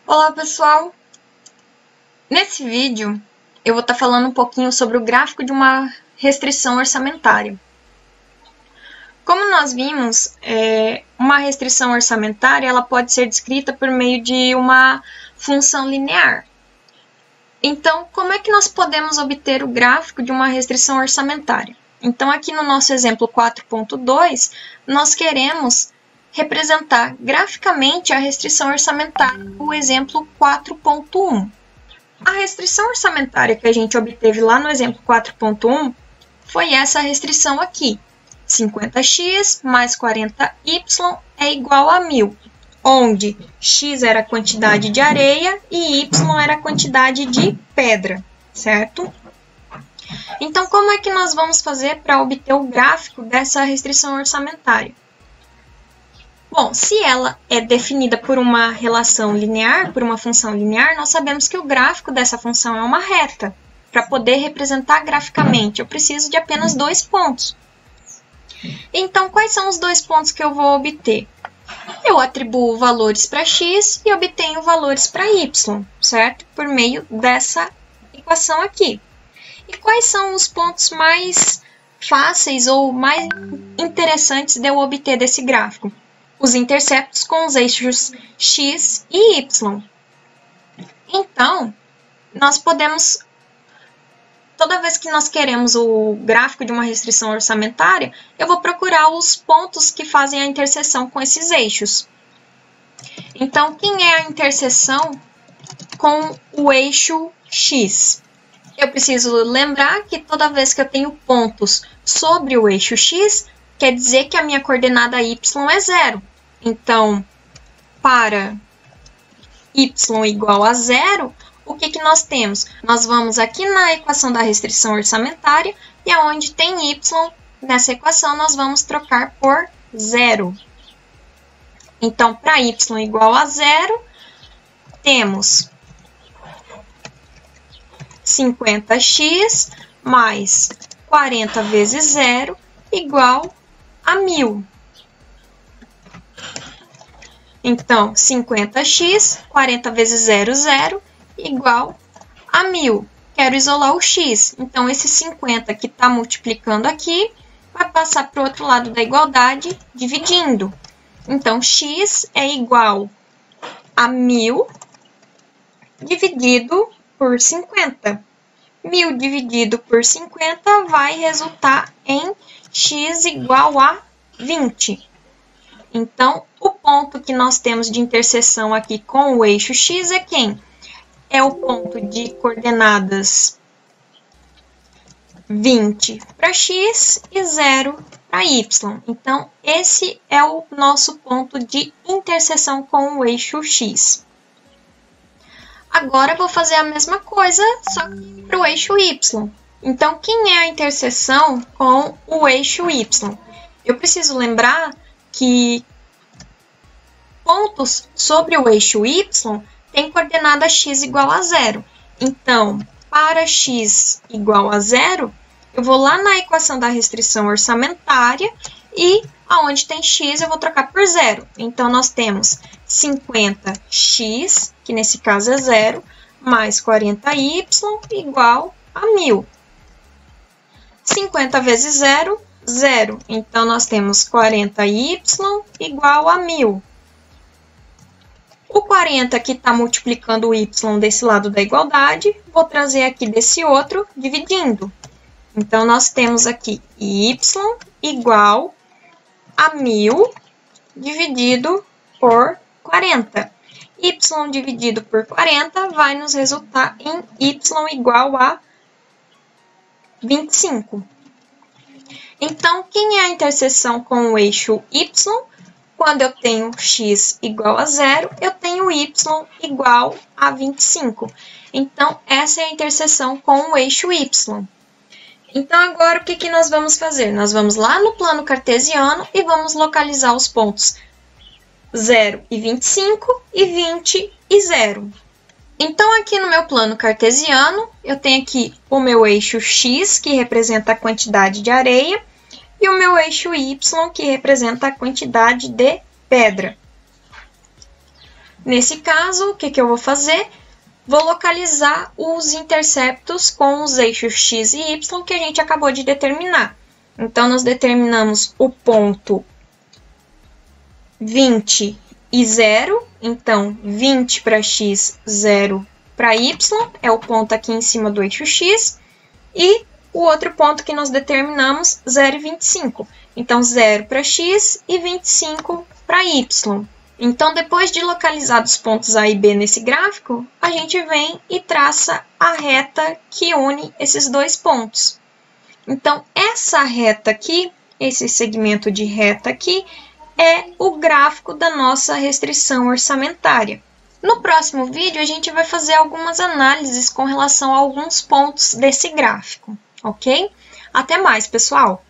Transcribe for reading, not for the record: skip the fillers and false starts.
Olá, pessoal! Nesse vídeo, eu vou estar falando um pouquinho sobre o gráfico de uma restrição orçamentária. Como nós vimos, uma restrição orçamentária ela pode ser descrita por meio de uma função linear. Então, como é que nós podemos obter o gráfico de uma restrição orçamentária? Então, aqui no nosso exemplo 4.2, nós queremos representar graficamente a restrição orçamentária, o exemplo 4.1. A restrição orçamentária que a gente obteve lá no exemplo 4.1 foi essa restrição aqui. 50x mais 40y é igual a 1000, onde x era a quantidade de areia e y era a quantidade de pedra, certo? Então, como é que nós vamos fazer para obter o gráfico dessa restrição orçamentária? Bom, se ela é definida por uma relação linear, por uma função linear, nós sabemos que o gráfico dessa função é uma reta. Para poder representar graficamente, eu preciso de apenas 2 pontos. Então, quais são os 2 pontos que eu vou obter? Eu atribuo valores para x e obtenho valores para y, certo? Por meio dessa equação aqui. E quais são os pontos mais fáceis ou mais interessantes de eu obter desse gráfico? Os interceptos com os eixos x e y. Então, nós podemos, toda vez que nós queremos o gráfico de uma restrição orçamentária, eu vou procurar os pontos que fazem a interseção com esses eixos. Então, quem é a interseção com o eixo x? Eu preciso lembrar que toda vez que eu tenho pontos sobre o eixo x, quer dizer que a minha coordenada y é 0. Então, para y igual a 0, o que nós temos? Nós vamos aqui na equação da restrição orçamentária e aonde tem y nessa equação, nós vamos trocar por 0. Então, para y igual a 0, temos 50x mais 40 vezes 0 igual a 1000. Então, 50x, 40 vezes 0, 0, igual a 1000. Quero isolar o x. Então, esse 50 que está multiplicando aqui, vai passar para o outro lado da igualdade, dividindo. Então, x é igual a 1000 dividido por 50. 1000 dividido por 50 vai resultar em x igual a 20. Então, o ponto que nós temos de interseção aqui com o eixo x é quem? É o ponto de coordenadas 20 para x e 0 para y. Então, esse é o nosso ponto de interseção com o eixo x. Agora, eu vou fazer a mesma coisa, só que para o eixo y. Então, quem é a interseção com o eixo y? Eu preciso lembrar que pontos sobre o eixo y tem coordenada x igual a 0. Então, para x igual a 0, eu vou lá na equação da restrição orçamentária e aonde tem x eu vou trocar por 0. Então, nós temos 50x, que nesse caso é 0, mais 40y igual a 1000. 50 vezes 0, 0. Então, nós temos 40y igual a 1000. O 40 que está multiplicando o y desse lado da igualdade, vou trazer aqui desse outro, dividindo. Então, nós temos aqui y igual a 1000 dividido por 40. Y dividido por 40 vai nos resultar em y igual a 25. Então, quem é a interseção com o eixo y? Quando eu tenho x igual a 0, eu tenho y igual a 25. Então, essa é a interseção com o eixo y. Então, agora, o que nós vamos fazer? Nós vamos lá no plano cartesiano e vamos localizar os pontos 0 e 25 e 20 e 0. Então, aqui no meu plano cartesiano, eu tenho aqui o meu eixo x, que representa a quantidade de areia, e o meu eixo y, que representa a quantidade de pedra. Nesse caso, o que eu vou fazer? Vou localizar os interceptos com os eixos x e y que a gente acabou de determinar. Então, nós determinamos o ponto 20 e 0. Então, 20 para x, 0 para y, é o ponto aqui em cima do eixo x. E o outro ponto que nós determinamos, 0 e 25. Então, 0 para x e 25 para y. Então, depois de localizar os pontos A e B nesse gráfico, a gente vem e traça a reta que une esses dois pontos. Então, essa reta aqui, esse segmento de reta aqui, é o gráfico da nossa restrição orçamentária. No próximo vídeo, a gente vai fazer algumas análises com relação a alguns pontos desse gráfico, ok? Até mais, pessoal!